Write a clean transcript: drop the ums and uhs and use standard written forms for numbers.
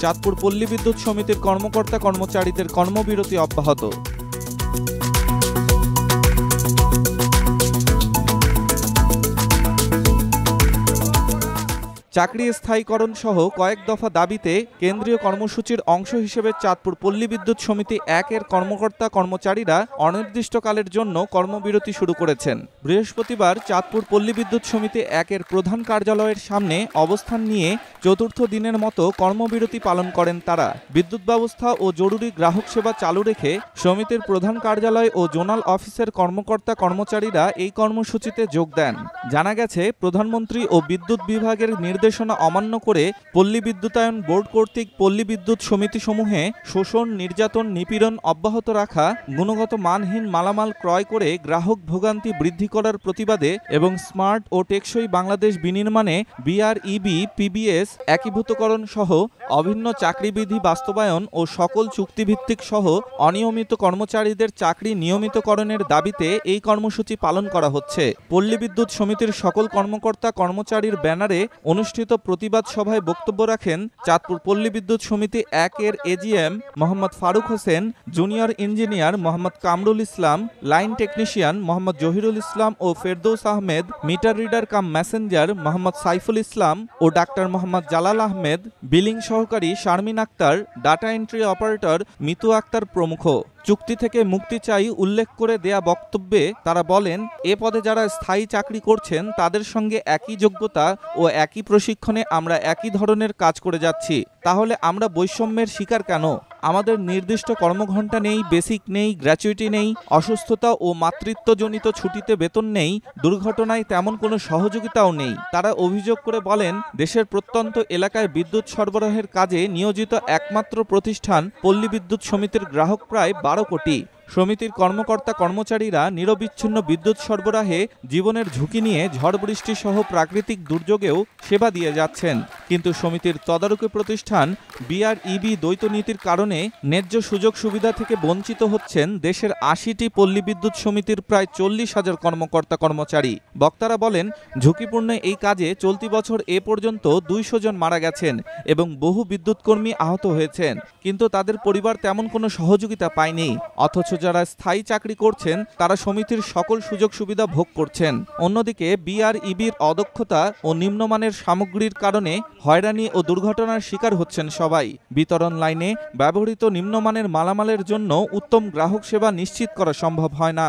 চাঁদপুর পল্লী বিদ্যুৎ সমিতির কর্মকর্তা কর্মচারীদের কর্মবিরতি অব্যাহত। চাকরি স্থায়ীকরণ সহ কয়েক দফা দাবিতে কেন্দ্রীয় কর্মসূচির অংশ হিসেবে চাঁদপুর পল্লী বিদ্যুৎ সমিতি ১-এর কর্মকর্তা কর্মচারীরা অনির্দিষ্টকালের জন্য কর্মবিরতি শুরু করেছেন। বৃহস্পতিবার চাঁদপুর পল্লী বিদ্যুৎ সমিতি ১-এর প্রধান কার্যালয়ের সামনে অবস্থান নিয়ে চতুর্থ দিনের মতো কর্মবিরতি পালন করেন তারা। বিদ্যুৎ ব্যবস্থা ও জরুরি গ্রাহক সেবা চালু রেখে সমিতির প্রধান কার্যালয় ও জোনাল অফিসের কর্মকর্তা কর্মচারীরা এই কর্মসূচিতে যোগ দেন। জানা গেছে, প্রধানমন্ত্রী ও বিদ্যুৎ বিভাগের নির্দেশনা অমান্য করে পল্লী বিদ্যুতায়ন বোর্ড কর্তৃক পল্লী বিদ্যুৎ সমিতিসমূহে শোষণ, নির্যাতন, নিপীড়ন অব্যাহত রাখা, গুণগত মানহীন মালামাল ক্রয় করে গ্রাহক ভোগান্তি বৃদ্ধি করার প্রতিবাদে এবং স্মার্ট ও টেকসই বাংলাদেশ বিনির্মাণে বিআরইবি, পিবিএস একীভূতকরণ সহ অভিন্ন চাকরিবিধি বাস্তবায়ন ও সকল চুক্তিভিত্তিক সহ অনিয়মিত কর্মচারীদের চাকরি নিয়মিতকরণের দাবিতে এই কর্মসূচি পালন করা হচ্ছে। পল্লী বিদ্যুৎ সমিতির সকল কর্মকর্তা কর্মচারীর ব্যানারে অনুষ্ঠিত প্রতিবাদ সভায় বক্তব্য রাখেন চাঁদপুর পল্লী বিদ্যুৎ সমিতি ১-এর AGM Mohammad Faruk Hossain, junior engineer Mohammad Kamrul Islam, line technician Mohammad Zahirul Islam ও Ferdous Ahmed, meter reader cum messenger Mohammad Saiful Islam ও ডাক্তার মোহাম্মদ জালাল আহমেদ, বিলিং সহকারী Sharmin Akter, data entry operator Mitu Akter প্রমুখ। চুক্তি থেকে মুক্তি চাই উল্লেখ করে দেয়া বক্তব্যে তারা বলেন, এ পদে যারা স্থায়ী চাকরি করছেন তাদের সঙ্গে একই যোগ্যতা ও একই প্রশিক্ষণে আমরা একই ধরনের কাজ করে যাচ্ছি, তাহলে আমরা বৈষম্যের শিকার কেন? আমাদের নির্দিষ্ট কর্মঘণ্টা নেই, বেসিক নেই, গ্র্যাচুইটি নেই, অসুস্থতা ও মাতৃত্বজনিত ছুটিতে বেতন নেই, দুর্ঘটনায় তেমন কোনো সহযোগিতাও নেই। তারা অভিযোগ করে বলেন, দেশের প্রত্যন্ত এলাকায় বিদ্যুৎ সরবরাহের কাজে নিয়োজিত একমাত্র প্রতিষ্ঠান পল্লী বিদ্যুৎ সমিতির গ্রাহক প্রায় ১২ কোটি। সমিতির কর্মকর্তা কর্মচারীরা নিরবিচ্ছিন্ন বিদ্যুৎ সরবরাহে জীবনের ঝুঁকি নিয়ে ঝড় বৃষ্টি সহ প্রাকৃতিক দুর্যোগেও সেবা দিয়ে যাচ্ছেন, কিন্তু সমিতির তদারকি প্রতিষ্ঠান বিআরইবি দ্বৈত নীতির কারণে ন্যায্য সুযোগ সুবিধা থেকে বঞ্চিত হচ্ছেন দেশের ৮০টি পল্লী বিদ্যুৎ সমিতির প্রায় ৪০,০০০ কর্মকর্তা কর্মচারী। বক্তারা বলেন, ঝুঁকিপূর্ণ এই কাজে চলতি বছর এ পর্যন্ত ২০০ জন মারা গেছেন এবং বহু বিদ্যুৎ কর্মী আহত হয়েছেন, কিন্তু তাদের পরিবার তেমন কোনো সহযোগিতা পায়নি। অথচ যারা স্থায়ী চাকরি করছেন তারা সমিতির সকল সুযোগ সুবিধা ভোগ করছেন। অন্যদিকে বিআরইবির অদক্ষতা ও নিম্নমানের সামগ্রীর কারণে হয়রানি ও দুর্ঘটনার শিকার হচ্ছেন সবাই। বিতরণ লাইনে ব্যবহৃত নিম্নমানের মালামালের জন্য উত্তম গ্রাহক সেবা নিশ্চিত করা সম্ভব হয় না।